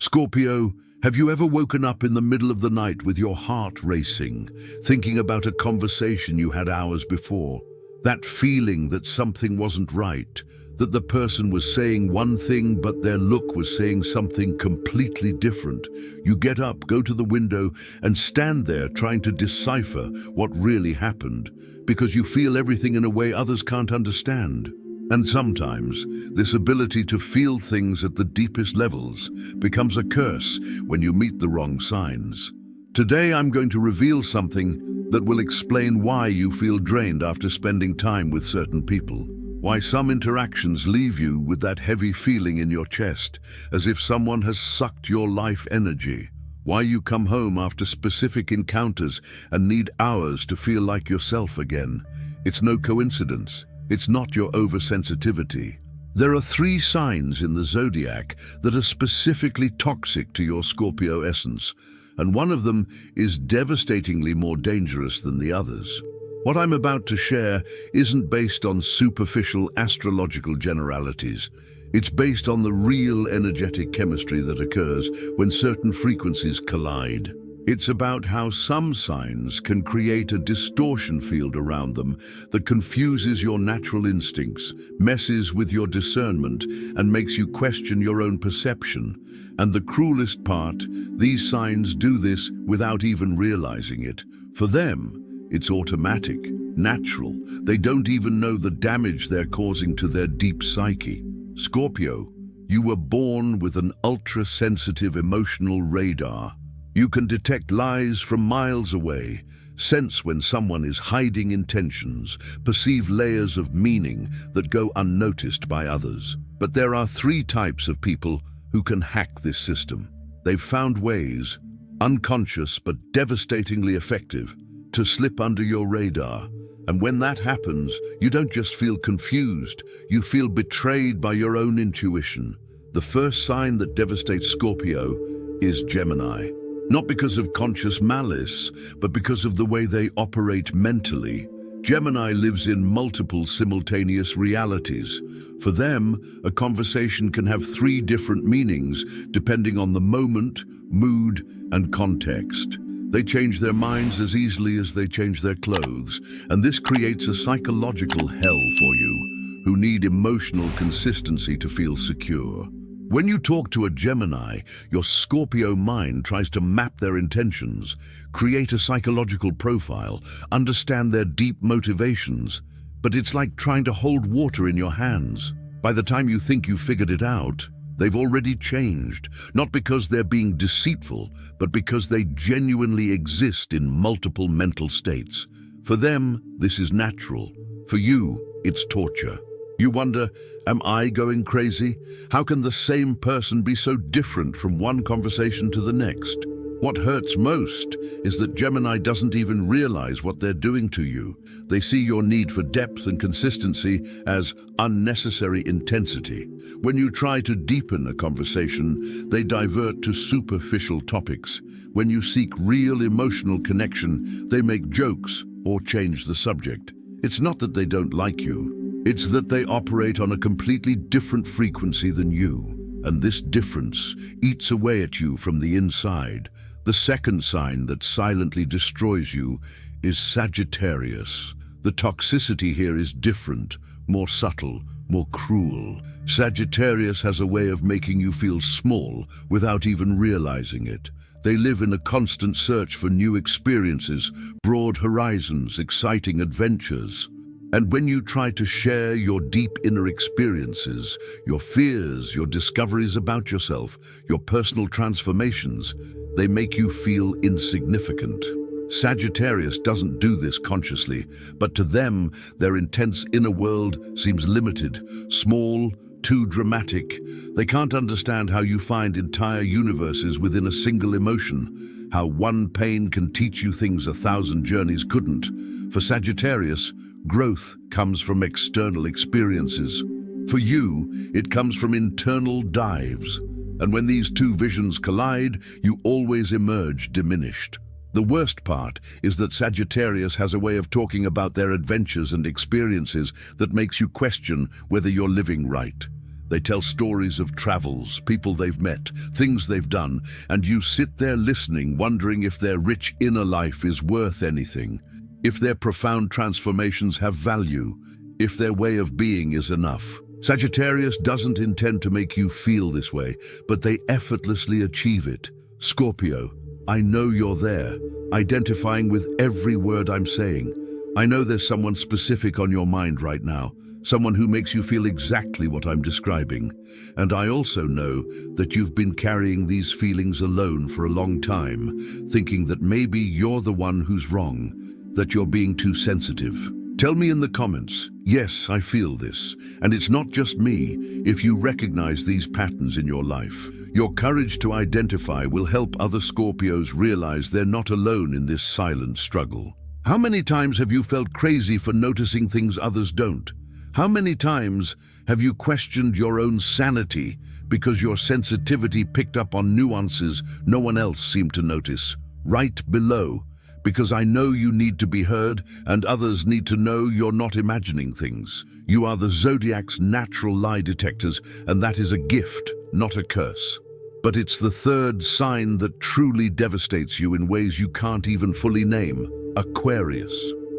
Scorpio, have you ever woken up in the middle of the night with your heart racing, thinking about a conversation you had hours before? That feeling that something wasn't right, that the person was saying one thing but their look was saying something completely different. You get up, go to the window, and stand there trying to decipher what really happened, because you feel everything in a way others can't understand. And sometimes, this ability to feel things at the deepest levels becomes a curse when you meet the wrong signs. Today I'm going to reveal something that will explain why you feel drained after spending time with certain people, why some interactions leave you with that heavy feeling in your chest, as if someone has sucked your life energy, why you come home after specific encounters and need hours to feel like yourself again. It's no coincidence. It's not your oversensitivity. There are 3 signs in the Zodiac that are specifically toxic to your Scorpio essence, and one of them is devastatingly more dangerous than the others. What I'm about to share isn't based on superficial astrological generalities. It's based on the real energetic chemistry that occurs when certain frequencies collide. It's about how some signs can create a distortion field around them that confuses your natural instincts, messes with your discernment, and makes you question your own perception. And the cruelest part, these signs do this without even realizing it. For them, it's automatic, natural. They don't even know the damage they're causing to their deep psyche. Scorpio, you were born with an ultra-sensitive emotional radar. You can detect lies from miles away, sense when someone is hiding intentions, perceive layers of meaning that go unnoticed by others. But there are 3 types of people who can hack this system. They've found ways, unconscious but devastatingly effective, to slip under your radar. And when that happens, you don't just feel confused, you feel betrayed by your own intuition. The first sign that devastates Scorpio is Gemini. Not because of conscious malice, but because of the way they operate mentally. Gemini lives in multiple simultaneous realities. For them, a conversation can have 3 different meanings depending on the moment, mood, and context. They change their minds as easily as they change their clothes, and this creates a psychological hell for you, who need emotional consistency to feel secure. When you talk to a Gemini, your Scorpio mind tries to map their intentions, create a psychological profile, understand their deep motivations. But it's like trying to hold water in your hands. By the time you think you've figured it out, they've already changed, not because they're being deceitful, but because they genuinely exist in multiple mental states. For them, this is natural. For you, it's torture. You wonder, am I going crazy? How can the same person be so different from one conversation to the next? What hurts most is that Gemini doesn't even realize what they're doing to you. They see your need for depth and consistency as unnecessary intensity. When you try to deepen a conversation, they divert to superficial topics. When you seek real emotional connection, they make jokes or change the subject. It's not that they don't like you. It's that they operate on a completely different frequency than you, and this difference eats away at you from the inside. The second sign that silently destroys you is Sagittarius. The toxicity here is different, more subtle, more cruel. Sagittarius has a way of making you feel small without even realizing it. They live in a constant search for new experiences, broad horizons, exciting adventures. And when you try to share your deep inner experiences, your fears, your discoveries about yourself, your personal transformations, they make you feel insignificant. Sagittarius doesn't do this consciously, but to them, their intense inner world seems limited, small, too dramatic. They can't understand how you find entire universes within a single emotion, how one pain can teach you things 1,000 journeys couldn't. For Sagittarius, growth comes from external experiences. For you, it comes from internal dives. And when these 2 visions collide, you always emerge diminished. The worst part is that Sagittarius has a way of talking about their adventures and experiences that makes you question whether you're living right. They tell stories of travels, people they've met, things they've done, and you sit there listening, wondering if their rich inner life is worth anything, if their profound transformations have value, if their way of being is enough. Sagittarius doesn't intend to make you feel this way, but they effortlessly achieve it. Scorpio, I know you're there, identifying with every word I'm saying. I know there's someone specific on your mind right now, someone who makes you feel exactly what I'm describing. And I also know that you've been carrying these feelings alone for a long time, thinking that maybe you're the one who's wrong, that you're being too sensitive. Tell me in the comments, yes, I feel this, and it's not just me, if you recognize these patterns in your life. Your courage to identify will help other Scorpios realize they're not alone in this silent struggle. How many times have you felt crazy for noticing things others don't? How many times have you questioned your own sanity because your sensitivity picked up on nuances no one else seemed to notice? Right below, because I know you need to be heard and others need to know you're not imagining things. You are the Zodiac's natural lie detectors, and that is a gift, not a curse. But it's the third sign that truly devastates you in ways you can't even fully name: Aquarius.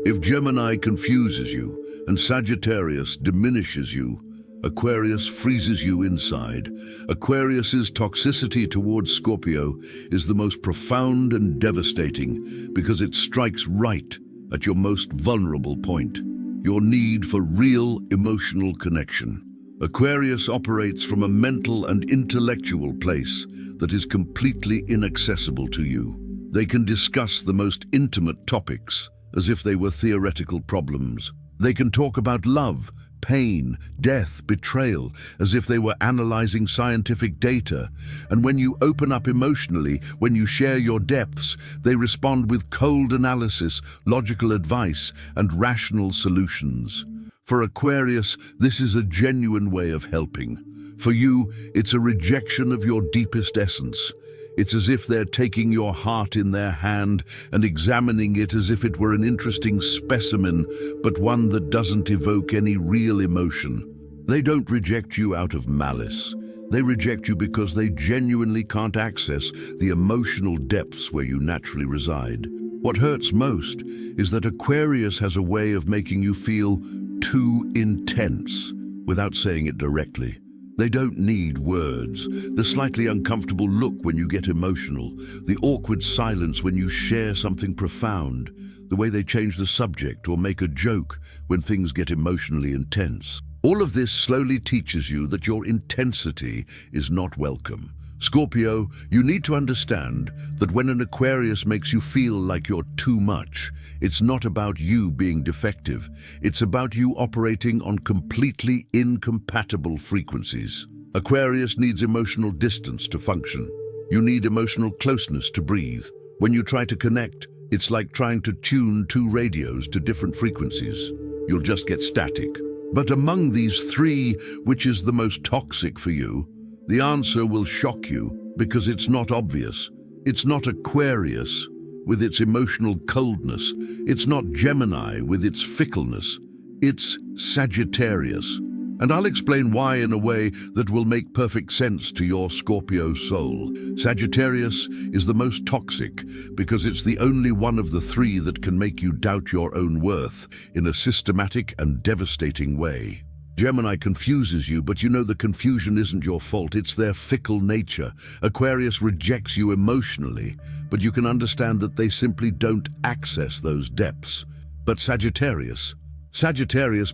If Gemini confuses you and Sagittarius diminishes you, Aquarius freezes you inside. Aquarius's toxicity towards Scorpio is the most profound and devastating because it strikes right at your most vulnerable point, your need for real emotional connection. Aquarius operates from a mental and intellectual place that is completely inaccessible to you. They can discuss the most intimate topics as if they were theoretical problems. They can talk about love, pain, death, betrayal, as if they were analyzing scientific data. And when you open up emotionally, when you share your depths, they respond with cold analysis, logical advice, and rational solutions. For Aquarius, this is a genuine way of helping. For you, it's a rejection of your deepest essence. It's as if they're taking your heart in their hand and examining it as if it were an interesting specimen, but one that doesn't evoke any real emotion. They don't reject you out of malice. They reject you because they genuinely can't access the emotional depths where you naturally reside. What hurts most is that Aquarius has a way of making you feel too intense without saying it directly. They don't need words. The slightly uncomfortable look when you get emotional, the awkward silence when you share something profound, the way they change the subject or make a joke when things get emotionally intense. All of this slowly teaches you that your intensity is not welcome. Scorpio, you need to understand that when an Aquarius makes you feel like you're too much, it's not about you being defective. It's about you operating on completely incompatible frequencies. Aquarius needs emotional distance to function. You need emotional closeness to breathe. When you try to connect, it's like trying to tune two radios to different frequencies. You'll just get static. But among these three, which is the most toxic for you? The answer will shock you because it's not obvious. It's not Aquarius with its emotional coldness. It's not Gemini with its fickleness. It's Sagittarius. And I'll explain why in a way that will make perfect sense to your Scorpio soul. Sagittarius is the most toxic because it's the only one of the three that can make you doubt your own worth in a systematic and devastating way. Gemini confuses you, but you know the confusion isn't your fault, it's their fickle nature. Aquarius rejects you emotionally, but you can understand that they simply don't access those depths. But Sagittarius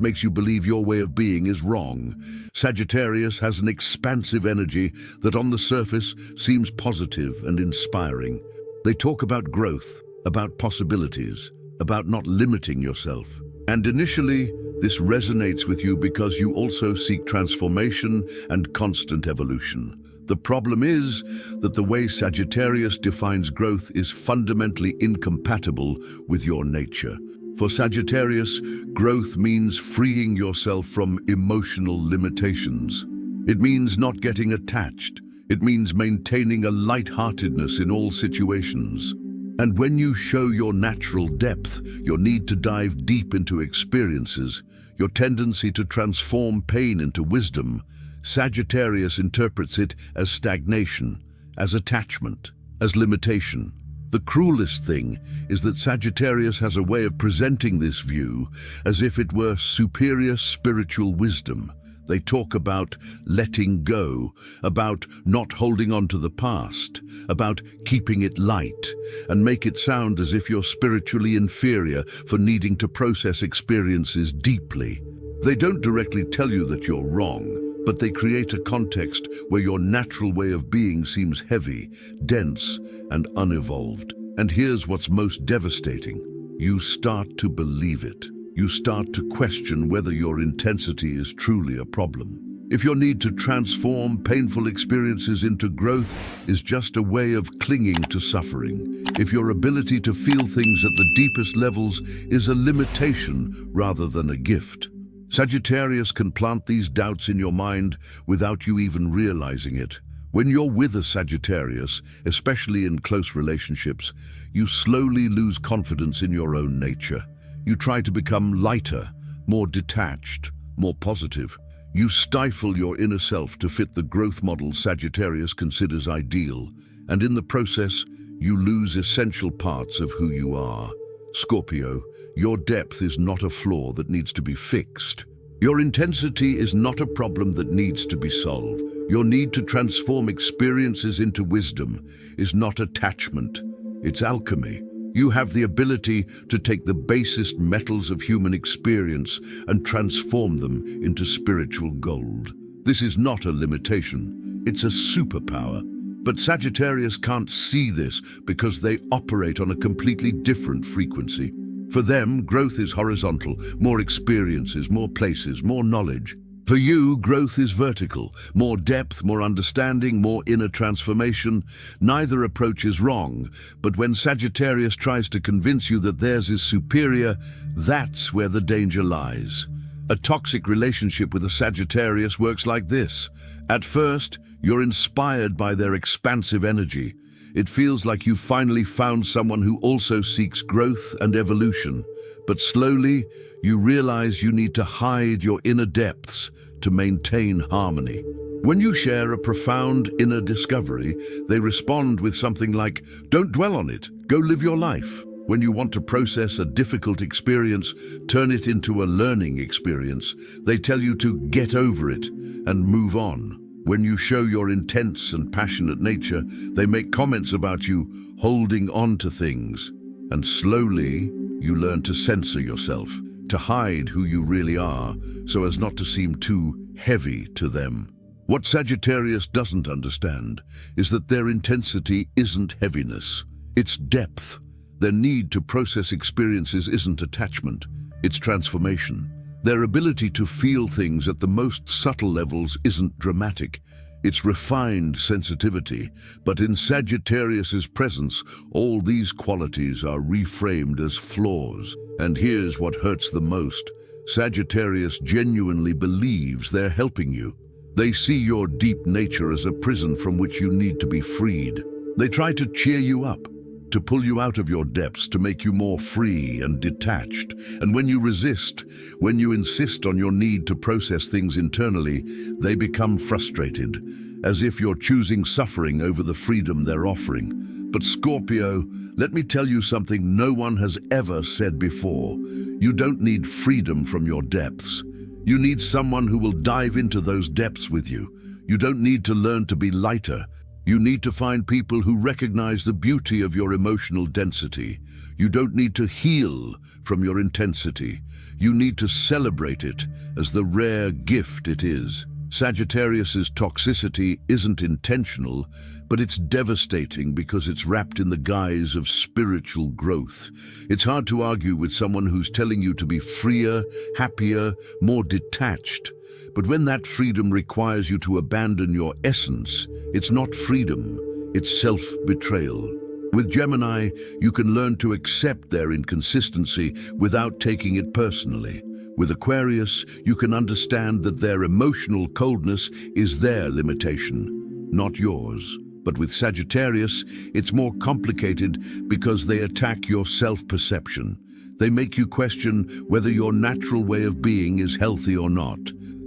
makes you believe your way of being is wrong. Sagittarius has an expansive energy that on the surface seems positive and inspiring. They talk about growth, about possibilities, about not limiting yourself. And initially, this resonates with you because you also seek transformation and constant evolution. The problem is that the way Sagittarius defines growth is fundamentally incompatible with your nature. For Sagittarius, growth means freeing yourself from emotional limitations. It means not getting attached. It means maintaining a lightheartedness in all situations. And when you show your natural depth, your need to dive deep into experiences, your tendency to transform pain into wisdom, Sagittarius interprets it as stagnation, as attachment, as limitation. The cruelest thing is that Sagittarius has a way of presenting this view as if it were superior spiritual wisdom. They talk about letting go, about not holding on to the past, about keeping it light, and make it sound as if you're spiritually inferior for needing to process experiences deeply. They don't directly tell you that you're wrong, but they create a context where your natural way of being seems heavy, dense, and unevolved. And here's what's most devastating. You start to believe it. You start to question whether your intensity is truly a problem. If your need to transform painful experiences into growth is just a way of clinging to suffering. If your ability to feel things at the deepest levels is a limitation rather than a gift. Sagittarius can plant these doubts in your mind without you even realizing it. When you're with a Sagittarius, especially in close relationships, you slowly lose confidence in your own nature. You try to become lighter, more detached, more positive. You stifle your inner self to fit the growth model Sagittarius considers ideal, and in the process, you lose essential parts of who you are. Scorpio, your depth is not a flaw that needs to be fixed. Your intensity is not a problem that needs to be solved. Your need to transform experiences into wisdom is not attachment, it's alchemy. You have the ability to take the basest metals of human experience and transform them into spiritual gold. This is not a limitation, it's a superpower. But Sagittarius can't see this because they operate on a completely different frequency. For them, growth is horizontal, more experiences, more places, more knowledge. For you, growth is vertical, more depth, more understanding, more inner transformation. Neither approach is wrong, but when Sagittarius tries to convince you that theirs is superior, that's where the danger lies. A toxic relationship with a Sagittarius works like this. At first, you're inspired by their expansive energy. It feels like you've finally found someone who also seeks growth and evolution. But slowly, you realize you need to hide your inner depths to maintain harmony. When you share a profound inner discovery, they respond with something like, "Don't dwell on it, go live your life." When you want to process a difficult experience, turn it into a learning experience, they tell you to get over it and move on. When you show your intense and passionate nature, they make comments about you holding on to things. And slowly, you learn to censor yourself, to hide who you really are, so as not to seem too heavy to them. What Sagittarius doesn't understand is that their intensity isn't heaviness, it's depth. Their need to process experiences isn't attachment, it's transformation. Their ability to feel things at the most subtle levels isn't dramatic, it's refined sensitivity. But in Sagittarius's presence, all these qualities are reframed as flaws. And here's what hurts the most. Sagittarius genuinely believes they're helping you. They see your deep nature as a prison from which you need to be freed. They try to cheer you up, to pull you out of your depths, to make you more free and detached. And when you resist, when you insist on your need to process things internally, they become frustrated, as if you're choosing suffering over the freedom they're offering. But Scorpio, let me tell you something no one has ever said before. You don't need freedom from your depths. You need someone who will dive into those depths with you. You don't need to learn to be lighter. You need to find people who recognize the beauty of your emotional density. You don't need to heal from your intensity. You need to celebrate it as the rare gift it is. Sagittarius's toxicity isn't intentional, but it's devastating because it's wrapped in the guise of spiritual growth. It's hard to argue with someone who's telling you to be freer, happier, more detached. But when that freedom requires you to abandon your essence, it's not freedom, it's self-betrayal. With Gemini, you can learn to accept their inconsistency without taking it personally. With Aquarius, you can understand that their emotional coldness is their limitation, not yours. But with Sagittarius, it's more complicated because they attack your self-perception. They make you question whether your natural way of being is healthy or not.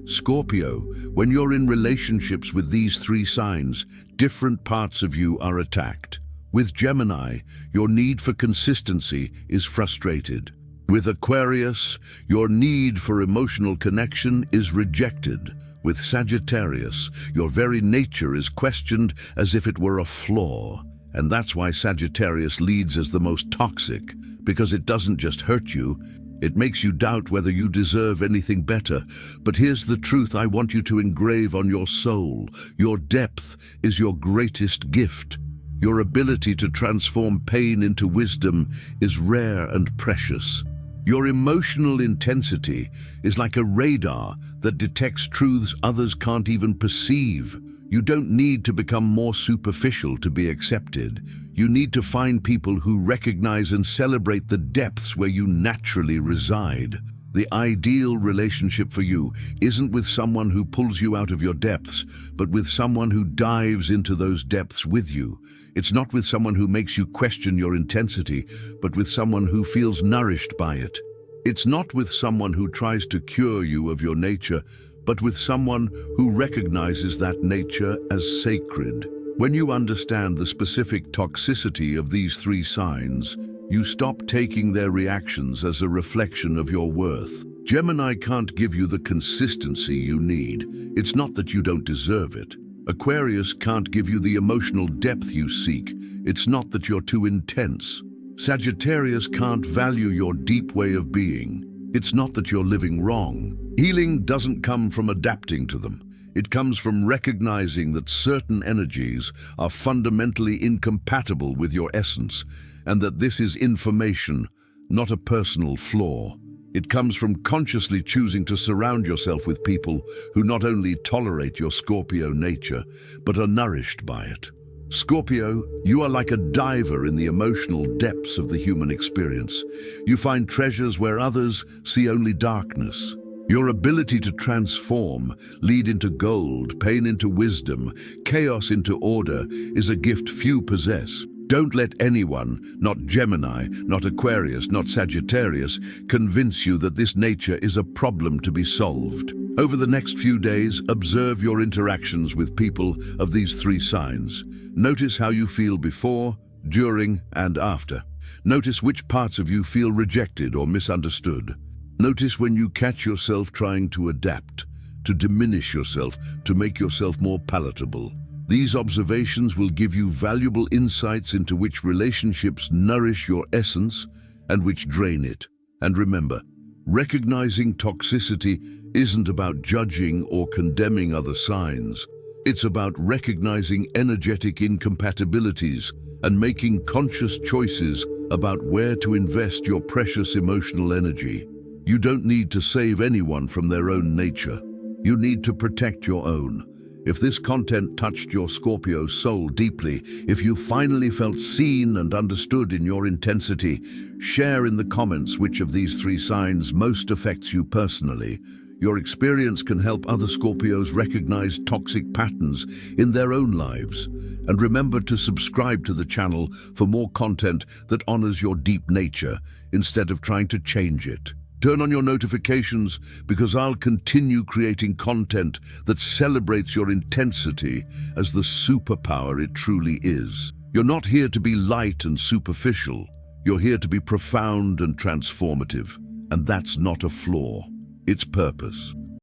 Scorpio, when you're in relationships with these three signs, different parts of you are attacked. With Gemini, your need for consistency is frustrated. With Aquarius, your need for emotional connection is rejected. With Sagittarius, your very nature is questioned as if it were a flaw. And that's why Sagittarius leads as the most toxic, because it doesn't just hurt you, it makes you doubt whether you deserve anything better. But here's the truth I want you to engrave on your soul. Your depth is your greatest gift. Your ability to transform pain into wisdom is rare and precious. Your emotional intensity is like a radar that detects truths others can't even perceive. You don't need to become more superficial to be accepted. You need to find people who recognize and celebrate the depths where you naturally reside. The ideal relationship for you isn't with someone who pulls you out of your depths, but with someone who dives into those depths with you. It's not with someone who makes you question your intensity, but with someone who feels nourished by it. It's not with someone who tries to cure you of your nature, but with someone who recognizes that nature as sacred. When you understand the specific toxicity of these three signs, you stop taking their reactions as a reflection of your worth. Gemini can't give you the consistency you need. It's not that you don't deserve it. Aquarius can't give you the emotional depth you seek. It's not that you're too intense. Sagittarius can't value your deep way of being. It's not that you're living wrong. Healing doesn't come from adapting to them. It comes from recognizing that certain energies are fundamentally incompatible with your essence, and that this is information, not a personal flaw. It comes from consciously choosing to surround yourself with people who not only tolerate your Scorpio nature, but are nourished by it. Scorpio, you are like a diver in the emotional depths of the human experience. You find treasures where others see only darkness. Your ability to transform, lead into gold, pain into wisdom, chaos into order, is a gift few possess. Don't let anyone, not Gemini, not Aquarius, not Sagittarius, convince you that this nature is a problem to be solved. Over the next few days, observe your interactions with people of these three signs. Notice how you feel before, during, and after. Notice which parts of you feel rejected or misunderstood. Notice when you catch yourself trying to adapt, to diminish yourself, to make yourself more palatable. These observations will give you valuable insights into which relationships nourish your essence and which drain it. And remember, recognizing toxicity isn't about judging or condemning other signs. It's about recognizing energetic incompatibilities and making conscious choices about where to invest your precious emotional energy. You don't need to save anyone from their own nature. You need to protect your own. If this content touched your Scorpio soul deeply, if you finally felt seen and understood in your intensity, share in the comments which of these three signs most affects you personally. Your experience can help other Scorpios recognize toxic patterns in their own lives. And remember to subscribe to the channel for more content that honors your deep nature instead of trying to change it. Turn on your notifications because I'll continue creating content that celebrates your intensity as the superpower it truly is. You're not here to be light and superficial. You're here to be profound and transformative. And that's not a flaw. It's purpose.